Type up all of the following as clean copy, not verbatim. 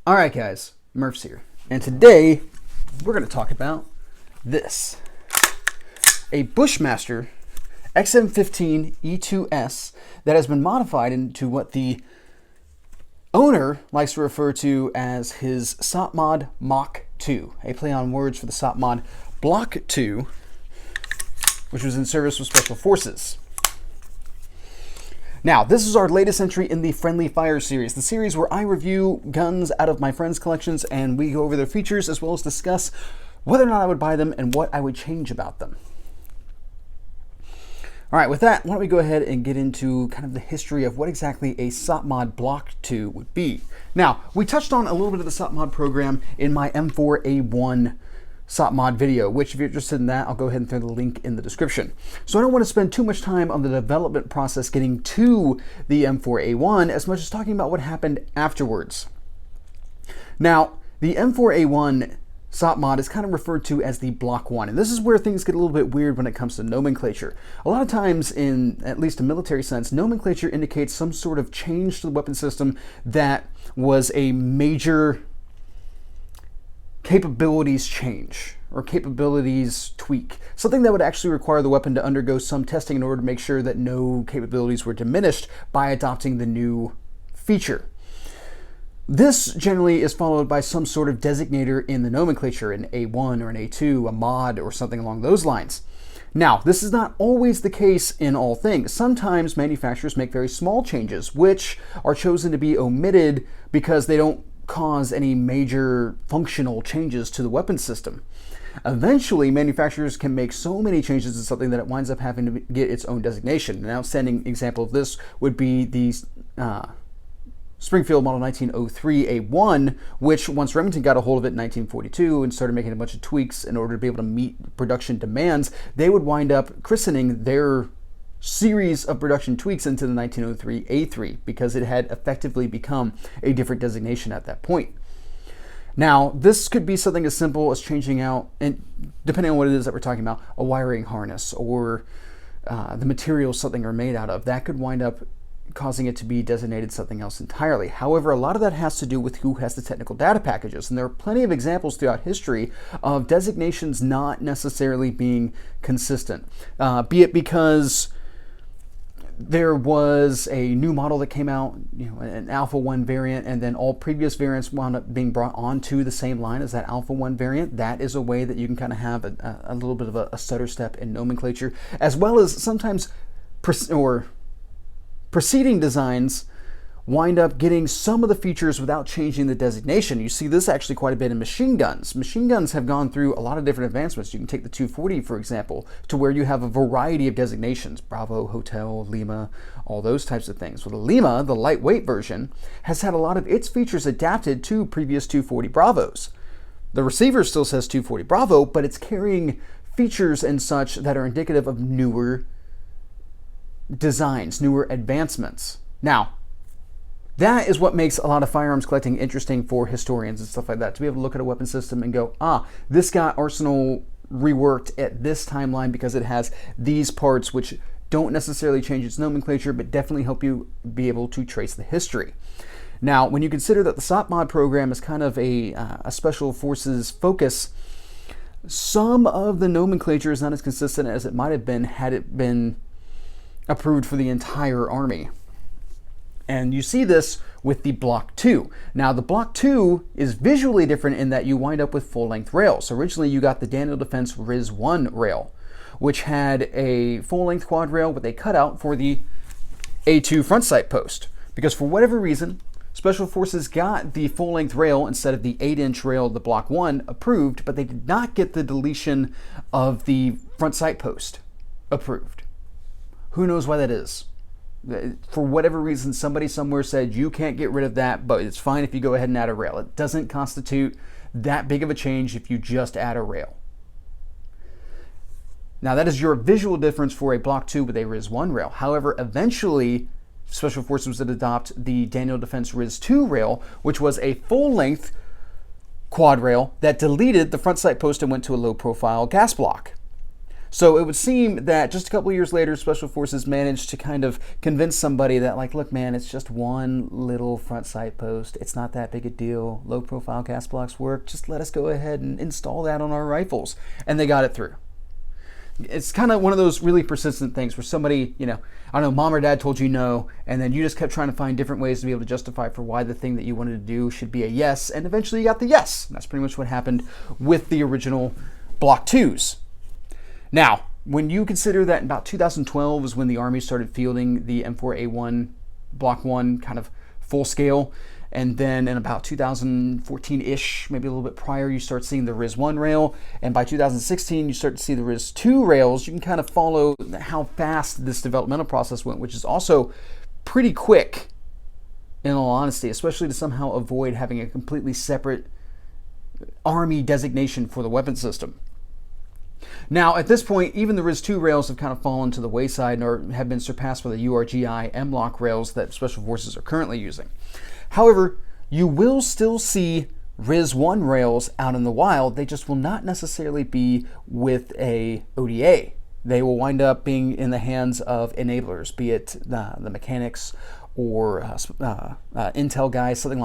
All right, guys, Murph's here, and today we're going to talk about this. A Bushmaster XM-15-E2S that has been modified into what the owner likes to refer to as his SOPMOD Mock 2, a play on words for the SOPMOD Block 2, which was in service with Special Forces. Now, this is our latest entry in the Friendly Fire series, the series where I review guns out of my friends' collections and we go over their features as well as discuss whether or not I would buy them and what I would change about them. All right, with that, why don't we go ahead and get into kind of the history of what exactly a SOPMOD Block 2 would be. Now, we touched on a little bit of the SOPMOD program in my M4A1 SOPMOD video, which if you're interested in that, I'll go ahead and throw the link in the description. So I don't want to spend too much time on the development process getting to the M4A1 as much as talking about what happened afterwards. Now, the M4A1 SOPMOD is kind of referred to as the Block 1, and this is where things get a little bit weird when it comes to nomenclature. A lot of times, in at least a military sense, nomenclature indicates some sort of change to the weapon system that was a major capabilities change or capabilities tweak, something that would actually require the weapon to undergo some testing in order to make sure that no capabilities were diminished by adopting the new feature. This generally is followed by some sort of designator in the nomenclature, an A1 or an A2, a mod, or something along those lines. Now, this is not always the case in all things. Sometimes manufacturers make very small changes, which are chosen to be omitted because they don't cause any major functional changes to the weapon system. Eventually, manufacturers can make so many changes to something that it winds up having to get its own designation. An outstanding example of this would be the Springfield model 1903 A1, which once Remington got a hold of it in 1942 and started making a bunch of tweaks in order to be able to meet production demands, they would wind up christening their series of production tweaks into the 1903 A3 because it had effectively become a different designation at that point. Now, this could be something as simple as changing out, and depending on what it is that we're talking about, a wiring harness or the materials something are made out of. That could wind up causing it to be designated something else entirely. However, a lot of that has to do with who has the technical data packages, and there are plenty of examples throughout history of designations not necessarily being consistent, be it because there was a new model that came out, an Alpha 1 variant, and then all previous variants wound up being brought onto the same line as that Alpha 1 variant. That is a way that you can kind of have a little bit of a stutter step in nomenclature, as well as sometimes preceding designs wind up getting some of the features without changing the designation. You see this actually quite a bit in machine guns. Machine guns have gone through a lot of different advancements. You can take the 240, for example, to where you have a variety of designations: Bravo, Hotel, Lima, all those types of things. Well, the Lima, the lightweight version, has had a lot of its features adapted to previous 240 Bravos. The receiver still says 240 Bravo, but it's carrying features and such that are indicative of newer designs, newer advancements. Now, that is what makes a lot of firearms collecting interesting for historians and stuff like that, to be able to look at a weapon system and go, this got arsenal reworked at this timeline because it has these parts which don't necessarily change its nomenclature, but definitely help you be able to trace the history. Now, when you consider that the SOPMOD program is kind of a special forces focus, some of the nomenclature is not as consistent as it might have been had it been approved for the entire Army. And you see this with the Block 2. Now, the Block 2 is visually different in that you wind up with full-length rails. Originally, you got the Daniel Defense RIS-1 rail, which had a full-length quad rail with a cutout for the A2 front sight post. Because for whatever reason, Special Forces got the full-length rail instead of the 8-inch rail of the Block 1 approved, but they did not get the deletion of the front sight post approved. Who knows why that is? For whatever reason, somebody somewhere said you can't get rid of that, but it's fine if you go ahead and add a rail. It doesn't constitute that big of a change if you just add a rail. Now, that is your visual difference for a Block 2 with a RIS-1 rail. However, eventually, Special Forces would adopt the Daniel Defense RIS-2 rail, which was a full-length quad rail that deleted the front sight post and went to a low-profile gas block. So it would seem that just a couple of years later, Special Forces managed to kind of convince somebody that, like, look, man, it's just one little front sight post. It's not that big a deal. Low profile gas blocks work. Just let us go ahead and install that on our rifles. And they got it through. It's kind of one of those really persistent things where somebody, you know, I don't know, mom or dad told you no, and then you just kept trying to find different ways to be able to justify for why the thing that you wanted to do should be a yes, and eventually you got the yes. And that's pretty much what happened with the original Block 2s. Now, when you consider that in about 2012 was when the Army started fielding the M4A1 Block 1 kind of full scale, and then in about 2014-ish, maybe a little bit prior, you start seeing the RIS-1 rail, and by 2016 you start to see the RIS-2 rails. You can kind of follow how fast this developmental process went, which is also pretty quick, in all honesty, especially to somehow avoid having a completely separate Army designation for the weapon system. Now, at this point, even the RIS-2 rails have kind of fallen to the wayside or have been surpassed by the LWRCI M-Block rails that Special Forces are currently using. However, you will still see RIS-1 rails out in the wild. They just will not necessarily be with a ODA. They will wind up being in the hands of enablers, be it the mechanics or intel guys, something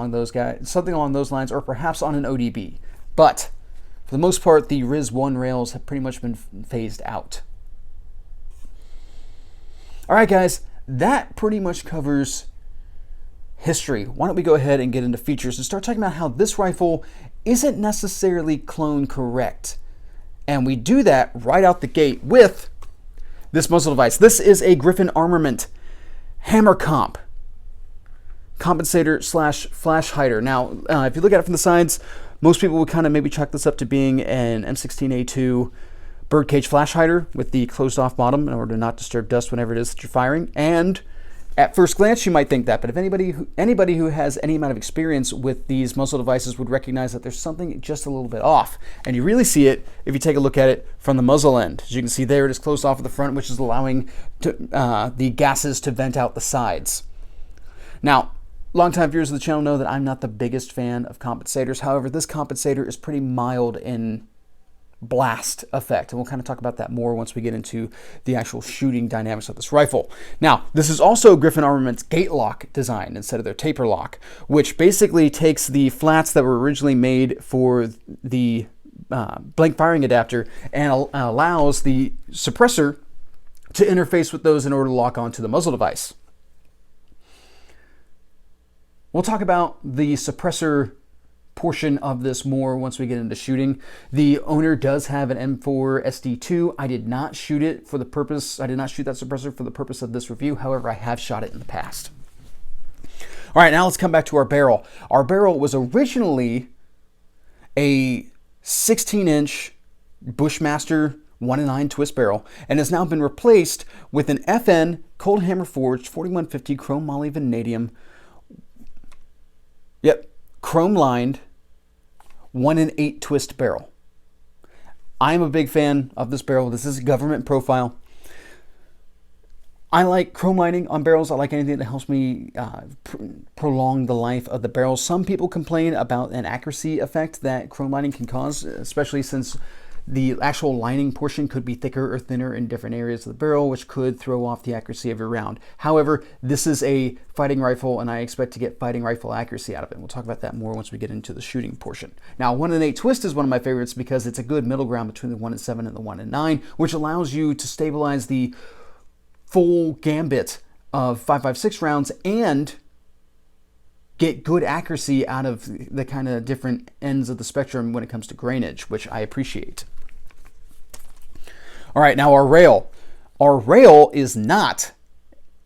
along those lines, or perhaps on an ODB. But for the most part, the RIS-1 rails have pretty much been phased out. All right, guys, that pretty much covers history. Why don't we go ahead and get into features and start talking about how this rifle isn't necessarily clone correct. And we do that right out the gate with this muzzle device. This is a Griffin Armament Hammer Comp compensator / flash hider. Now, if you look at it from the sides, most people would kind of maybe chalk this up to being an M16A2 birdcage flash hider with the closed off bottom in order to not disturb dust whenever it is that you're firing. And at first glance, you might think that, but if anybody who has any amount of experience with these muzzle devices would recognize that there's something just a little bit off. And you really see it if you take a look at it from the muzzle end. As you can see there, it is closed off at the front, which is allowing the gases to vent out the sides. Now, longtime viewers of the channel know that I'm not the biggest fan of compensators. However, this compensator is pretty mild in blast effect, and we'll kind of talk about that more once we get into the actual shooting dynamics of this rifle. Now, this is also Griffin Armament's gate lock design instead of their taper lock, which basically takes the flats that were originally made for the blank firing adapter and allows the suppressor to interface with those in order to lock onto the muzzle device. We'll talk about the suppressor portion of this more once we get into shooting. The owner does have an M4 SD2. I did not shoot it for the purpose, I did not shoot that suppressor for the purpose of this review. However, I have shot it in the past. All right, now let's come back to our barrel. Our barrel was originally a 16-inch Bushmaster 1-9 twist barrel and has now been replaced with an FN cold hammer forged 4150 chrome moly vanadium. Yep, chrome lined 1-in-8 twist barrel. I'm a big fan of this barrel. This is a government profile. I like chrome lining on barrels. I like anything that helps me prolong the life of the barrel. Some people complain about an accuracy effect that chrome lining can cause, especially since the actual lining portion could be thicker or thinner in different areas of the barrel, which could throw off the accuracy of your round. However, this is a fighting rifle, and I expect to get fighting rifle accuracy out of it. We'll talk about that more once we get into the shooting portion. Now, 1-in-8 twist is one of my favorites because it's a good middle ground between the 1-in-7 and the 1-in-9, which allows you to stabilize the full gambit of 5.56 rounds and get good accuracy out of the kind of different ends of the spectrum when it comes to grainage, which I appreciate. All right, now our rail. Our rail is not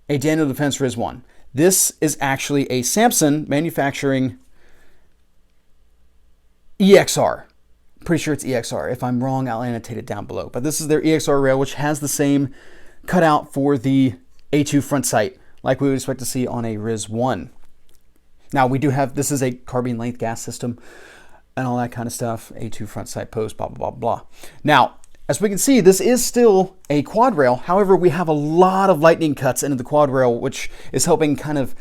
a Daniel Defense RIS-1. This is actually a Samson manufacturing EXR. Pretty sure it's EXR. If I'm wrong, I'll annotate it down below. But this is their EXR rail, which has the same cutout for the A2 front sight, like we would expect to see on a RIS-1. Now we do have, this is a carbine length gas system and all that kind of stuff. A2 front sight post, blah, blah, blah, blah. Now, as we can see, this is still a quad rail. However, we have a lot of lightning cuts into the quad rail, which is helping kind of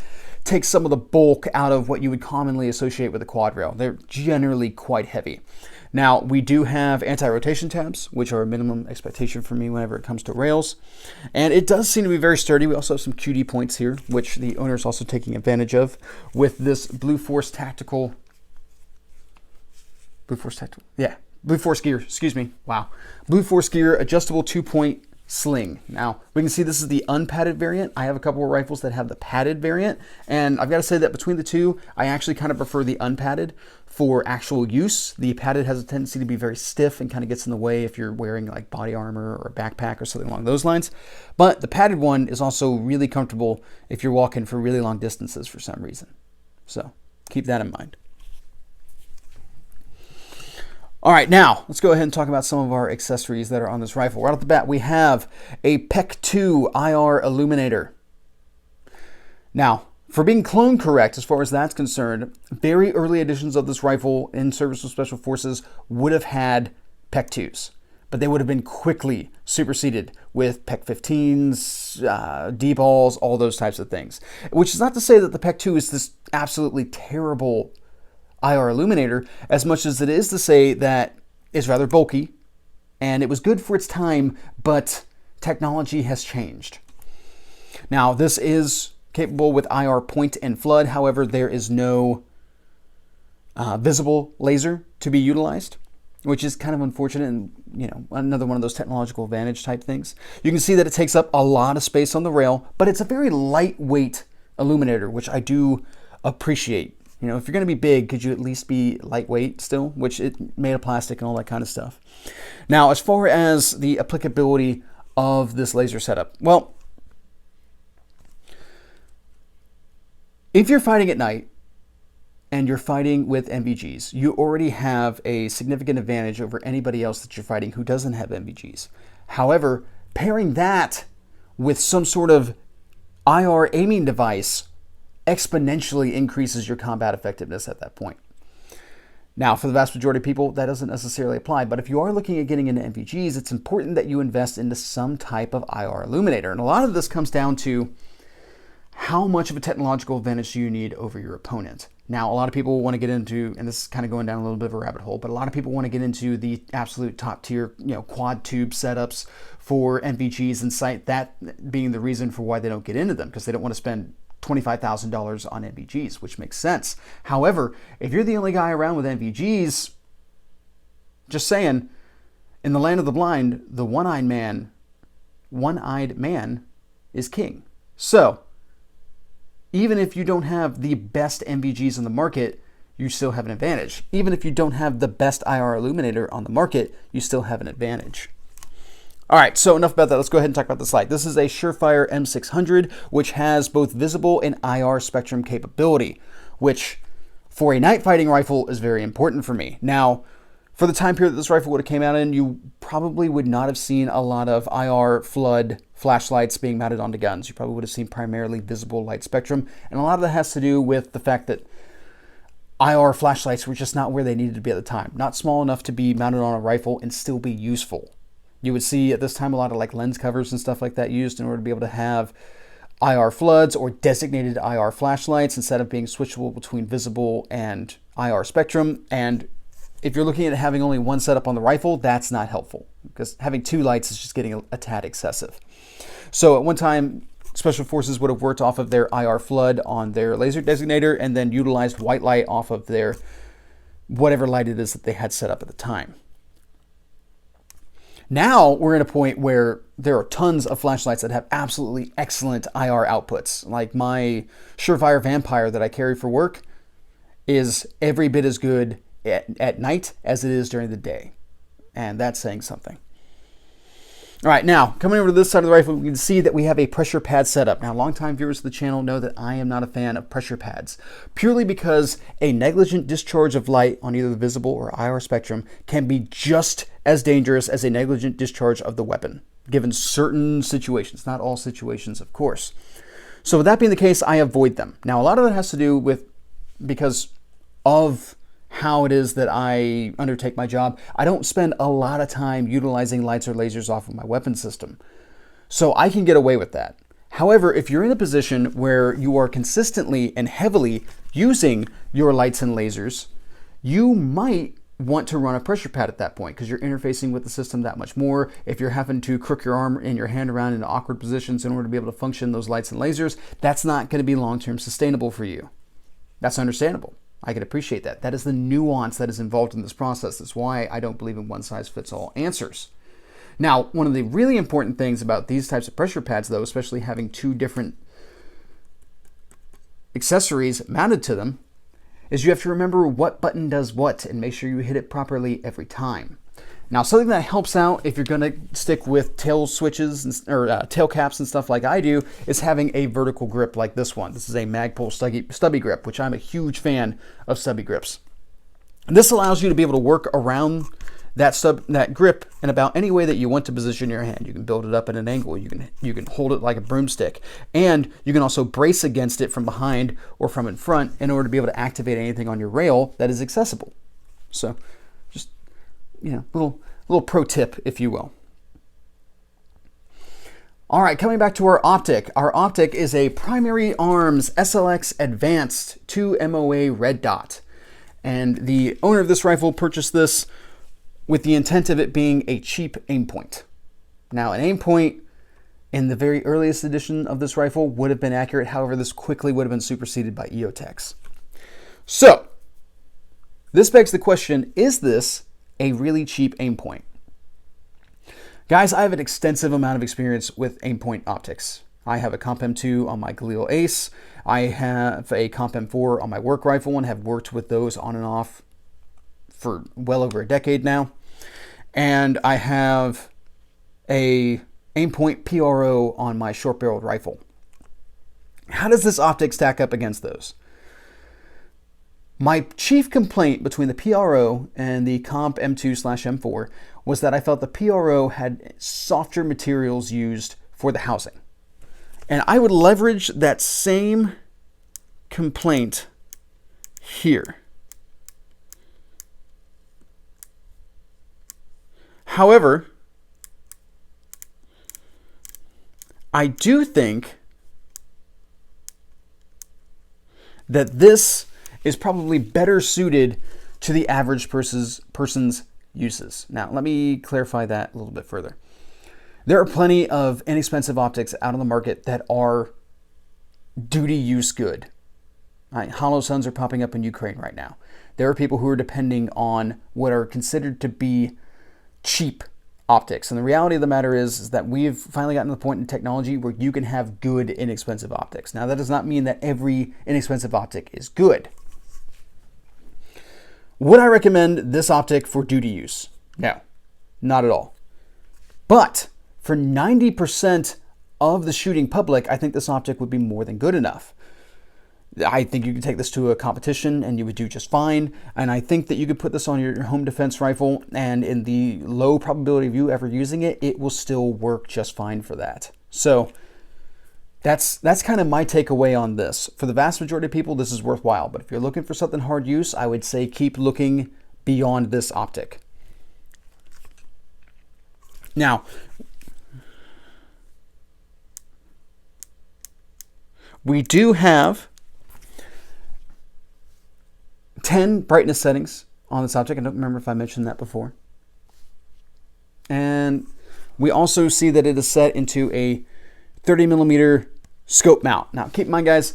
takes some of the bulk out of what you would commonly associate with a quad rail. They're generally quite heavy. Now, we do have anti-rotation tabs, which are a minimum expectation for me whenever it comes to rails. And it does seem to be very sturdy. We also have some QD points here, which the owner is also taking advantage of with this Blue Force gear, excuse me. Wow. Blue Force gear, adjustable 2-point sling. Now, we can see this is the unpadded variant. I have a couple of rifles that have the padded variant, and I've got to say that between the two, I actually kind of prefer the unpadded for actual use. The padded has a tendency to be very stiff and kind of gets in the way if you're wearing like body armor or a backpack or something along those lines. But the padded one is also really comfortable if you're walking for really long distances for some reason. So keep that in mind. All right, now let's go ahead and talk about some of our accessories that are on this rifle. Right off the bat, we have a PEC-2 IR illuminator. Now, for being clone correct as far as that's concerned, very early editions of this rifle in Service with Special Forces would have had PEC-2s, but they would have been quickly superseded with PEC-15s, D-balls, all those types of things. Which is not to say that the PEC-2 is this absolutely terrible IR illuminator, as much as it is to say that it's rather bulky and it was good for its time, but technology has changed. Now, this is capable with IR point and flood. However, there is no visible laser to be utilized, which is kind of unfortunate and, you know, another one of those technological advantage type things. You can see that it takes up a lot of space on the rail, but it's a very lightweight illuminator, which I do appreciate. You know, if you're going to be big, could you at least be lightweight still, which it made of plastic and all that kind of stuff. Now, as far as the applicability of this laser setup, well, if you're fighting at night and you're fighting with NVGs, you already have a significant advantage over anybody else that you're fighting who doesn't have NVGs. However, pairing that with some sort of IR aiming device exponentially increases your combat effectiveness at that point. Now, for the vast majority of people, that doesn't necessarily apply, but if you are looking at getting into NVGs, it's important that you invest into some type of IR illuminator. And a lot of this comes down to how much of a technological advantage do you need over your opponent. Now, a lot of people want to get into, and this is kind of going down a little bit of a rabbit hole, but a lot of people want to get into the absolute top tier, you know, quad tube setups for NVGs and cite that being the reason for why they don't get into them, because they don't want to spend $25,000 on NVGs, which makes sense. However, if you're the only guy around with NVGs, just saying, in the land of the blind, the one-eyed man is king. So, even if you don't have the best NVGs in the market, you still have an advantage. Even if you don't have the best IR illuminator on the market, you still have an advantage. All right, so enough about that. Let's go ahead and talk about this light. This is a Surefire M600, which has both visible and IR spectrum capability, which for a night fighting rifle is very important for me. Now, for the time period that this rifle would have came out in, you probably would not have seen a lot of IR flood flashlights being mounted onto guns. You probably would have seen primarily visible light spectrum, and a lot of that has to do with the fact that IR flashlights were just not where they needed to be at the time. Not small enough to be mounted on a rifle and still be useful. You would see at this time a lot of like lens covers and stuff like that used in order to be able to have IR floods or designated IR flashlights instead of being switchable between visible and IR spectrum. And if you're looking at having only one setup on the rifle, that's not helpful because having two lights is just getting a tad excessive. So at one time, Special Forces would have worked off of their IR flood on their laser designator and then utilized white light off of their whatever light it is that they had set up at the time. Now we're at a point where there are tons of flashlights that have absolutely excellent IR outputs. Like my Surefire Vampire that I carry for work is every bit as good at night as it is during the day. And that's saying something. All right, now coming over to this side of the rifle, we can see that we have a pressure pad setup. Now, longtime viewers of the channel know that I am not a fan of pressure pads, purely because a negligent discharge of light on either the visible or IR spectrum can be just as dangerous as a negligent discharge of the weapon, given certain situations, not all situations, of course. So with that being the case, I avoid them. Now, a lot of that has to do with because of how it is that I undertake my job. I don't spend a lot of time utilizing lights or lasers off of my weapon system. So I can get away with that. However, if you're in a position where you are consistently and heavily using your lights and lasers, you might want to run a pressure pad at that point because you're interfacing with the system that much more. If you're having to crook your arm and your hand around in awkward positions in order to be able to function those lights and lasers, that's not going to be long-term sustainable for you. That's understandable. I can appreciate that. That is the nuance that is involved in this process. That's why I don't believe in one-size-fits-all answers. Now, one of the really important things about these types of pressure pads, though, especially having two different accessories mounted to them, is you have to remember what button does what and make sure you hit it properly every time. Now, something that helps out if you're going to stick with tail switches or tail caps and stuff like I do is having a vertical grip like this one. This is a Magpul stubby grip, which I'm a huge fan of stubby grips. And this allows you to be able to work around that grip in about any way that you want to position your hand. You can build it up at an angle. You can hold it like a broomstick, and you can also brace against it from behind or from in front in order to be able to activate anything on your rail that is accessible. So, just little pro tip, if you will. All right, coming back to our optic. Our optic is a Primary Arms SLX Advanced 2 MOA red dot, and the owner of this rifle purchased this with the intent of it being a cheap aim point. Now, an aim point in the very earliest edition of this rifle would have been accurate. However, this quickly would have been superseded by EOTechs. So, this begs the question, is this a really cheap aim point? Guys, I have an extensive amount of experience with aim point optics. I have a Comp M2 on my Galil Ace. I have a Comp M4 on my work rifle and have worked with those on and off for well over a decade now. And I have a aimpoint PRO on my short-barreled rifle. How does this optic stack up against those? My chief complaint between the PRO and the Comp M2/M4 was that I felt the PRO had softer materials used for the housing. And I would leverage that same complaint here. However, I do think that this is probably better suited to the average person's uses. Now, let me clarify that a little bit further. There are plenty of inexpensive optics out on the market that are duty use good. Hollow suns are popping up in Ukraine right now. There are people who are depending on what are considered to be cheap optics. And the reality of the matter is that we've finally gotten to the point in technology where you can have good, inexpensive optics. Now, that does not mean that every inexpensive optic is good. Would I recommend this optic for duty use? No, not at all. But for 90% of the shooting public, I think this optic would be more than good enough. I think you could take this to a competition and you would do just fine. And I think that you could put this on your home defense rifle, and in the low probability of you ever using it, it will still work just fine for that. So that's kind of my takeaway on this. For the vast majority of people, this is worthwhile. But if you're looking for something hard use, I would say keep looking beyond this optic. Now, we do have 10 brightness settings on this optic. I don't remember if I mentioned that before. And we also see that it is set into a 30mm scope mount. Now, keep in mind, guys,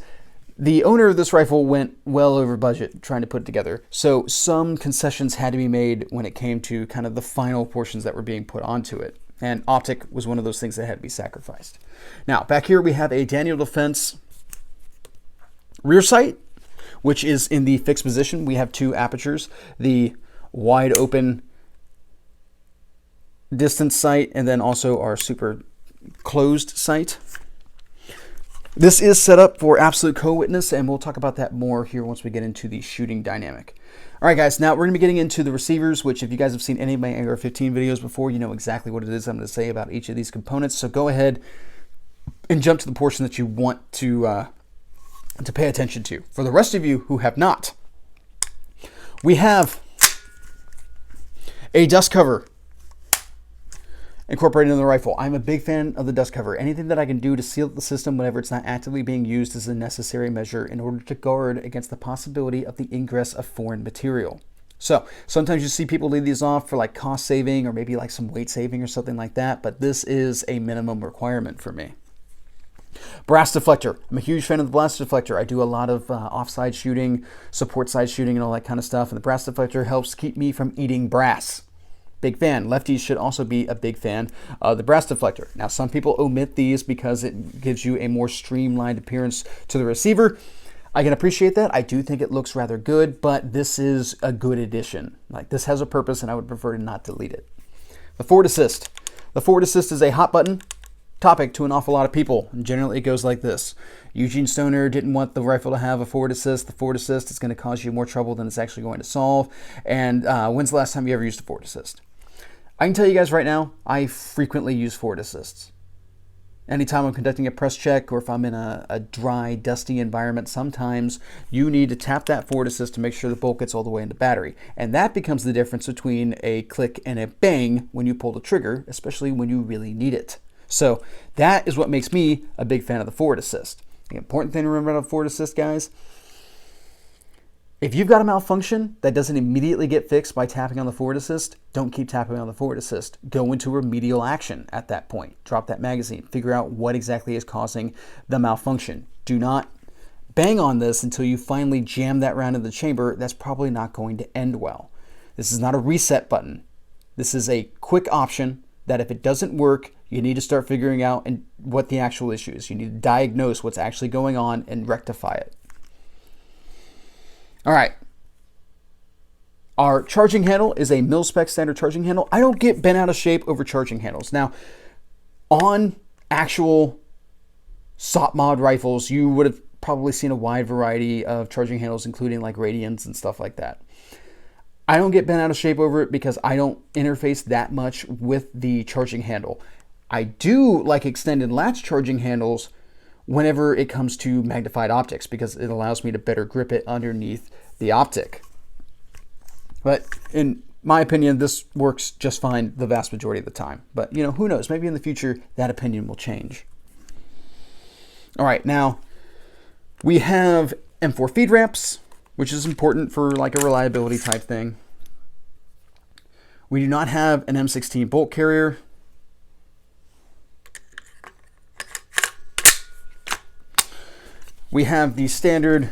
the owner of this rifle went well over budget trying to put it together. So some concessions had to be made when it came to kind of the final portions that were being put onto it. And optic was one of those things that had to be sacrificed. Now, back here we have a Daniel Defense rear sight, which is in the fixed position. We have two apertures, the wide open distance sight and then also our super closed sight. This is set up for absolute co-witness, and we'll talk about that more here once we get into the shooting dynamic. All right, guys, now we're going to be getting into the receivers, which if you guys have seen any of my AR-15 videos before, you know exactly what it is I'm going to say about each of these components. So go ahead and jump to the portion that you want to pay attention to. For the rest of you who have not, we have a dust cover incorporated in the rifle. I'm a big fan of the dust cover. Anything that I can do to seal the system whenever it's not actively being used is a necessary measure in order to guard against the possibility of the ingress of foreign material. So sometimes you see people leave these off for like cost saving or maybe like some weight saving or something like that, but this is a minimum requirement for me. Brass deflector. I'm a huge fan of the brass deflector. I do a lot of offside shooting, support side shooting, and all that kind of stuff, and the brass deflector helps keep me from eating brass. Big fan. Lefties should also be a big fan of the brass deflector. Now, some people omit these because it gives you a more streamlined appearance to the receiver. I can appreciate that. I do think it looks rather good, but this is a good addition. Like, this has a purpose, and I would prefer to not delete it. The forward assist. The forward assist is a hot button topic to an awful lot of people. And generally, it goes like this. Eugene Stoner didn't want the rifle to have a forward assist. The forward assist is going to cause you more trouble than it's actually going to solve. And when's the last time you ever used a forward assist? I can tell you guys right now, I frequently use forward assists. Anytime I'm conducting a press check or if I'm in a dry, dusty environment, sometimes you need to tap that forward assist to make sure the bolt gets all the way into battery. And that becomes the difference between a click and a bang when you pull the trigger, especially when you really need it. So that is what makes me a big fan of the forward assist. The important thing to remember about a forward assist, guys, if you've got a malfunction that doesn't immediately get fixed by tapping on the forward assist, don't keep tapping on the forward assist. Go into remedial action at that point. Drop that magazine. Figure out what exactly is causing the malfunction. Do not bang on this until you finally jam that round in the chamber. That's probably not going to end well. This is not a reset button. This is a quick option that if it doesn't work, you need to start figuring out what the actual issue is. You need to diagnose what's actually going on and rectify it. All right, our charging handle is a mil-spec standard charging handle. I don't get bent out of shape over charging handles. Now, on actual SOPMOD rifles, you would have probably seen a wide variety of charging handles, including like radians and stuff like that. I don't get bent out of shape over it because I don't interface that much with the charging handle. I do like extended latch charging handles whenever it comes to magnified optics because it allows me to better grip it underneath the optic. But in my opinion, this works just fine the vast majority of the time. But, you know, who knows? Maybe in the future that opinion will change. All right, now we have M4 feed ramps, which is important for like a reliability type thing. We do not have an M16 bolt carrier. We have the standard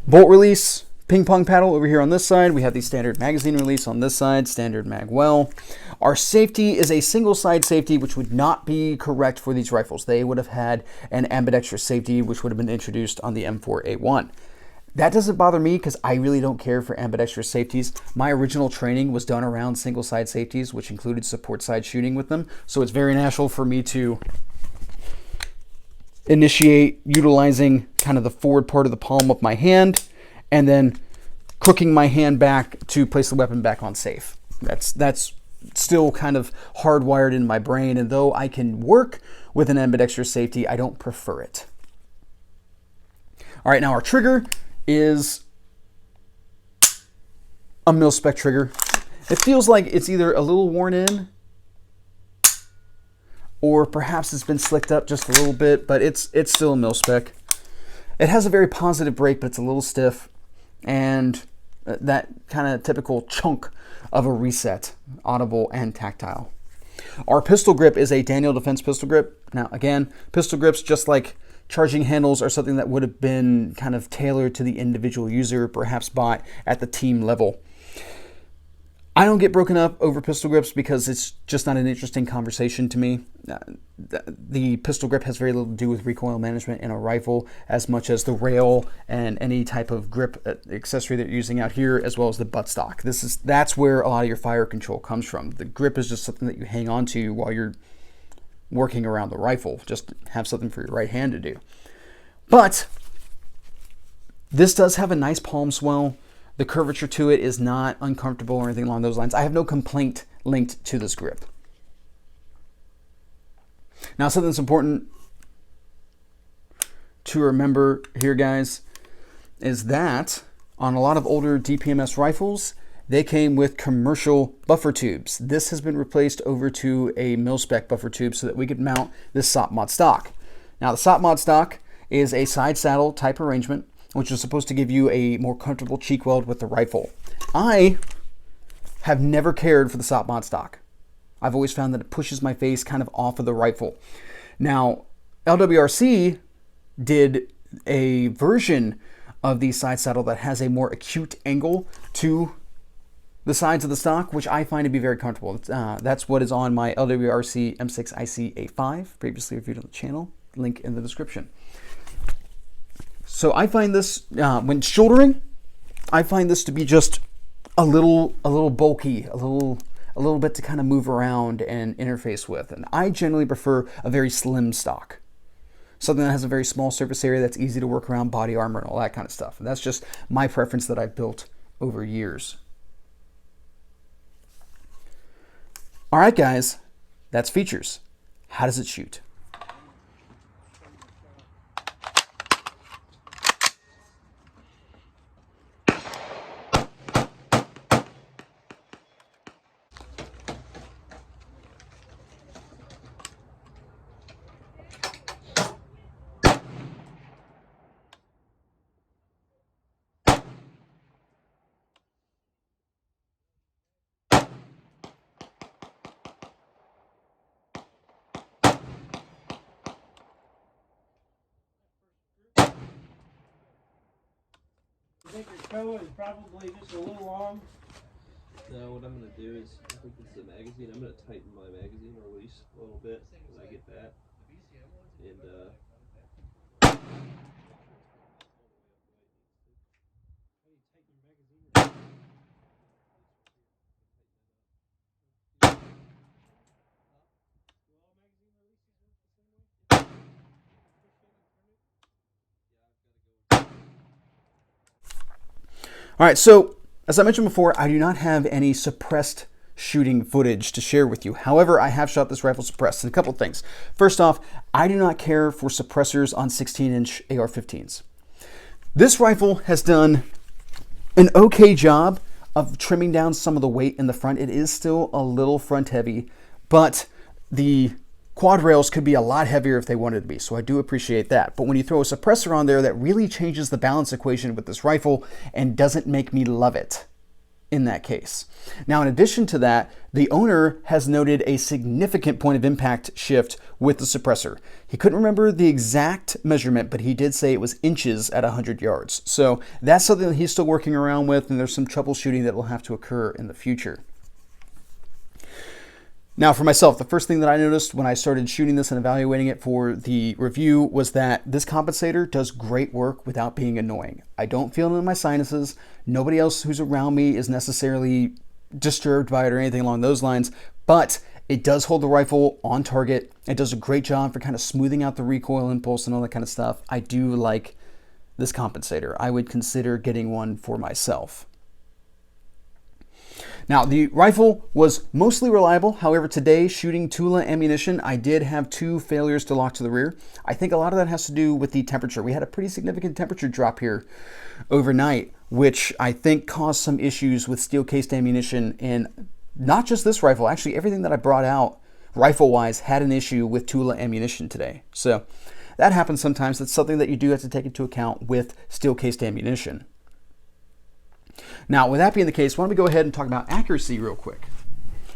bolt release ping pong paddle over here on this side. We have the standard magazine release on this side, standard mag well. Our safety is a single side safety, which would not be correct for these rifles. They would have had an ambidextrous safety, which would have been introduced on the M4A1. That doesn't bother me because I really don't care for ambidextrous safeties. My original training was done around single side safeties, which included support side shooting with them. So it's very natural for me to initiate utilizing kind of the forward part of the palm of my hand and then crooking my hand back to place the weapon back on safe. That's still kind of hardwired in my brain, and though I can work with an ambidextrous safety, I don't prefer it. All right, now our trigger is a mil-spec trigger. It feels like it's either a little worn in or perhaps it's been slicked up just a little bit, but it's still a mil-spec. It has a very positive break, but it's a little stiff, and that kind of typical chunk of a reset, audible and tactile. Our pistol grip is a Daniel Defense pistol grip. Now, again, pistol grips, just like charging handles, are something that would have been kind of tailored to the individual user, perhaps bought at the team level. I don't get broken up over pistol grips because it's just not an interesting conversation to me. The pistol grip has very little to do with recoil management in a rifle as much as the rail and any type of grip accessory that you're using out here, as well as the buttstock. That's where a lot of your fire control comes from. The grip is just something that you hang on to while you're working around the rifle. Just have something for your right hand to do. But this does have a nice palm swell. The curvature to it is not uncomfortable or anything along those lines. I have no complaint linked to this grip. Now, something that's important to remember here, guys, is that on a lot of older DPMS rifles, they came with commercial buffer tubes. This has been replaced over to a mil-spec buffer tube so that we could mount this SOPMOD stock. Now the SOPMOD stock is a side saddle type arrangement, which is supposed to give you a more comfortable cheek weld with the rifle. I have never cared for the SOPMOD stock. I've always found that it pushes my face kind of off of the rifle. Now, LWRC did a version of the side saddle that has a more acute angle to the sides of the stock, which I find to be very comfortable. That's what is on my LWRC M6 IC-A5, previously reviewed on the channel. Link in the description. So I find this, when shouldering, I find this to be just a little bulky, a little bit to kind of move around and interface with. And I generally prefer a very slim stock. Something that has a very small surface area that's easy to work around body armor and all that kind of stuff. And that's just my preference that I've built over years. All right, guys, that's features. How does it shoot? I think your toe is probably just a little long. No, what I'm going to do is, I think this is the magazine, I'm going to tighten my magazine release a little bit when I get that. And, All right, so as I mentioned before, I do not have any suppressed shooting footage to share with you. However, I have shot this rifle suppressed. And a couple of things. First off, I do not care for suppressors on 16-inch AR-15s. This rifle has done an okay job of trimming down some of the weight in the front. It is still a little front heavy, but the quad rails could be a lot heavier if they wanted to be, so I do appreciate that. But when you throw a suppressor on there, that really changes the balance equation with this rifle and doesn't make me love it in that case. Now, in addition to that, the owner has noted a significant point of impact shift with the suppressor. He couldn't remember the exact measurement, but he did say it was inches at 100 yards. So that's something that he's still working around with, and there's some troubleshooting that will have to occur in the future. Now, for myself, the first thing that I noticed when I started shooting this and evaluating it for the review was that this compensator does great work without being annoying. I don't feel it in my sinuses. Nobody else who's around me is necessarily disturbed by it or anything along those lines, but it does hold the rifle on target. It does a great job for kind of smoothing out the recoil impulse and all that kind of stuff. I do like this compensator. I would consider getting one for myself. Now, the rifle was mostly reliable. However, today, shooting Tula ammunition, I did have 2 failures to lock to the rear. I think a lot of that has to do with the temperature. We had a pretty significant temperature drop here overnight, which I think caused some issues with steel-cased ammunition. And not just this rifle, actually everything that I brought out rifle-wise had an issue with Tula ammunition today. So that happens sometimes. That's something that you do have to take into account with steel-cased ammunition. Now, with that being the case, why don't we go ahead and talk about accuracy real quick.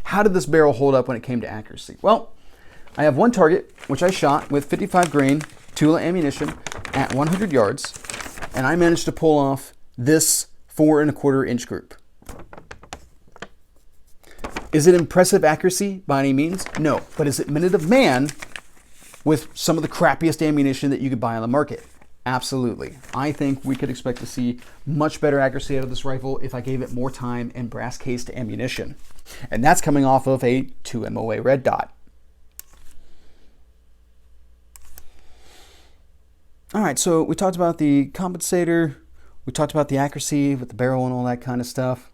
How did this barrel hold up when it came to accuracy? Well, I have one target, which I shot with 55 grain Tula ammunition at 100 yards, and I managed to pull off this 4 1/4 inch group. Is it impressive accuracy by any means? No, but is it minute of man with some of the crappiest ammunition that you could buy on the market? Absolutely. I think we could expect to see much better accuracy out of this rifle if I gave it more time and brass cased ammunition. And that's coming off of a 2 MOA red dot. All right, so we talked about the compensator. We talked about the accuracy with the barrel and all that kind of stuff.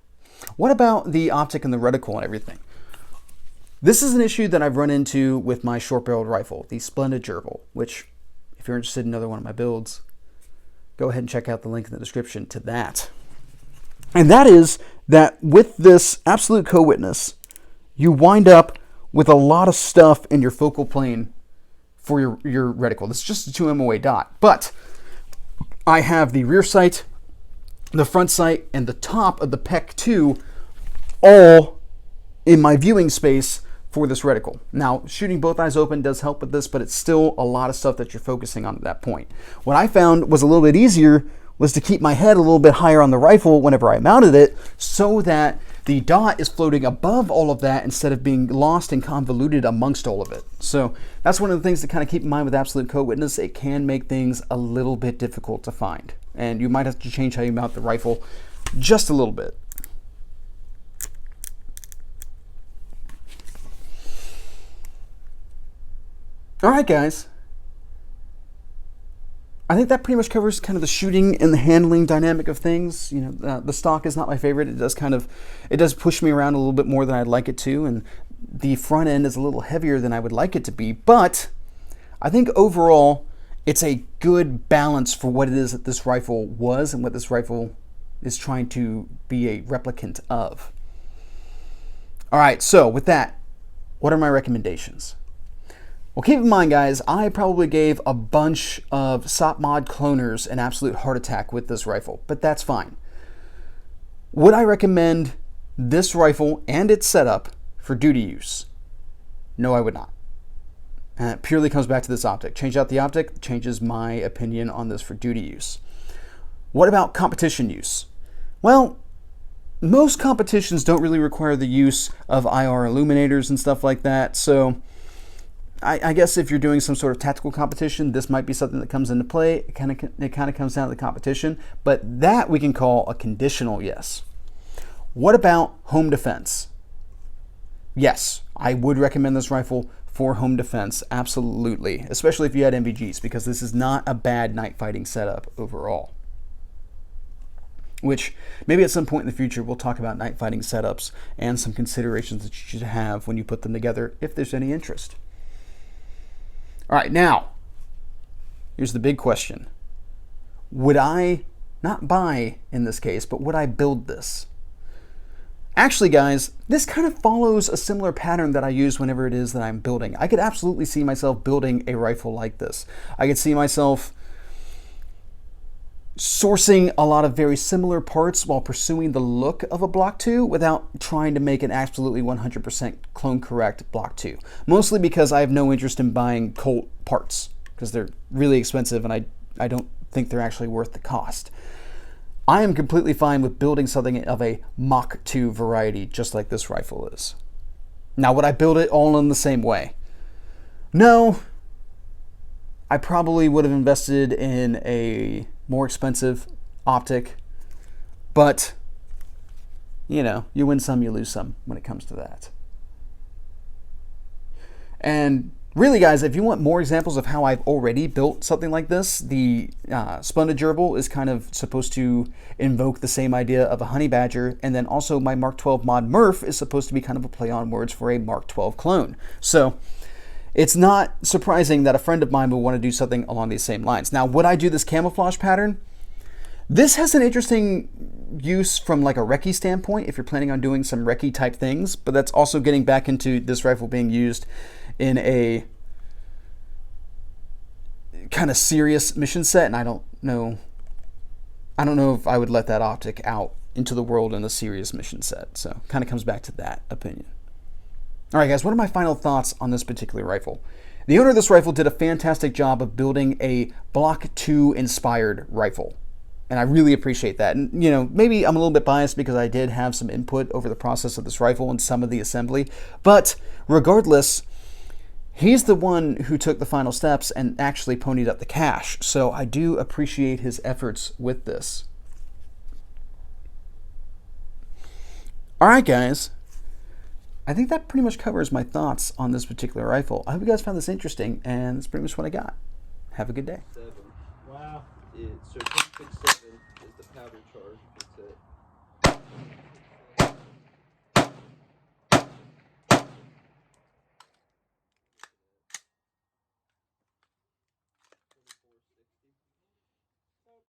What about the optic and the reticle and everything? This is an issue that I've run into with my short-barreled rifle, the Splenda Gerbil, which, if you're interested in another one of my builds, go ahead and check out the link in the description to that. And that is that with this absolute co-witness, you wind up with a lot of stuff in your focal plane for your reticle. This is just a 2 MOA dot, but I have the rear sight, the front sight, and the top of the PEC 2 all in my viewing space for this reticle. Now, shooting both eyes open does help with this, but it's still a lot of stuff that you're focusing on at that point. What I found was a little bit easier was to keep my head a little bit higher on the rifle whenever I mounted it, so that the dot is floating above all of that instead of being lost and convoluted amongst all of it. So that's one of the things to kind of keep in mind with absolute co-witness. It can make things a little bit difficult to find, and you might have to change how you mount the rifle just a little bit. All right, guys. I think that pretty much covers kind of the shooting and the handling dynamic of things. You know, the stock is not my favorite. It does push me around a little bit more than I'd like it to, and the front end is a little heavier than I would like it to be. But I think overall, it's a good balance for what it is that this rifle was and what this rifle is trying to be a replicant of. All right, so with that, what are my recommendations? Well, keep in mind, guys, I probably gave a bunch of SOPMOD cloners an absolute heart attack with this rifle, but that's fine. Would I recommend this rifle and its setup for duty use? No, I would not. And it purely comes back to this optic. Change out the optic, changes my opinion on this for duty use. What about competition use? Well, most competitions don't really require the use of IR illuminators and stuff like that, so I guess if you're doing some sort of tactical competition, this might be something that comes into play. It kind of comes down to the competition, but that we can call a conditional yes. What about home defense? Yes, I would recommend this rifle for home defense, absolutely, especially if you had NVGs, because this is not a bad night fighting setup overall. Which maybe at some point in the future we'll talk about night fighting setups and some considerations that you should have when you put them together if there's any interest. All right, now, here's the big question. Would I not buy in this case, but would I build this? Actually, guys, this kind of follows a similar pattern that I use whenever it is that I'm building. I could absolutely see myself building a rifle like this. I could see myself sourcing a lot of very similar parts while pursuing the look of a Block 2 without trying to make an absolutely 100% clone correct Block 2. Mostly because I have no interest in buying Colt parts because they're really expensive and I don't think they're actually worth the cost. I am completely fine with building something of a Mach 2 variety just like this rifle is. Now, would I build it all in the same way? No. I probably would have invested in a more expensive optic, but you know, you win some, you lose some when it comes to that. And really, guys, if you want more examples of how I've already built something like this, the Splenda Gerbil is kind of supposed to invoke the same idea of a honey badger, and then also my Mark 12 mod Murph is supposed to be kind of a play on words for a Mark 12 clone. So it's not surprising that a friend of mine would want to do something along these same lines. Now, would I do this camouflage pattern? This has an interesting use from like a recce standpoint if you're planning on doing some recce type things, but that's also getting back into this rifle being used in a kind of serious mission set, and I don't know if I would let that optic out into the world in a serious mission set. So kind of comes back to that opinion. All right, guys, what are my final thoughts on this particular rifle? The owner of this rifle did a fantastic job of building a Block 2 inspired rifle, and I really appreciate that. And you know, maybe I'm a little bit biased because I did have some input over the process of this rifle and some of the assembly, but regardless, he's the one who took the final steps and actually ponied up the cash, so I do appreciate his efforts with this. All right, guys. I think that pretty much covers my thoughts on this particular rifle. I hope you guys found this interesting, and that's pretty much what I got. Have a good day. Wow. So 6.7 is the powder charge. It's at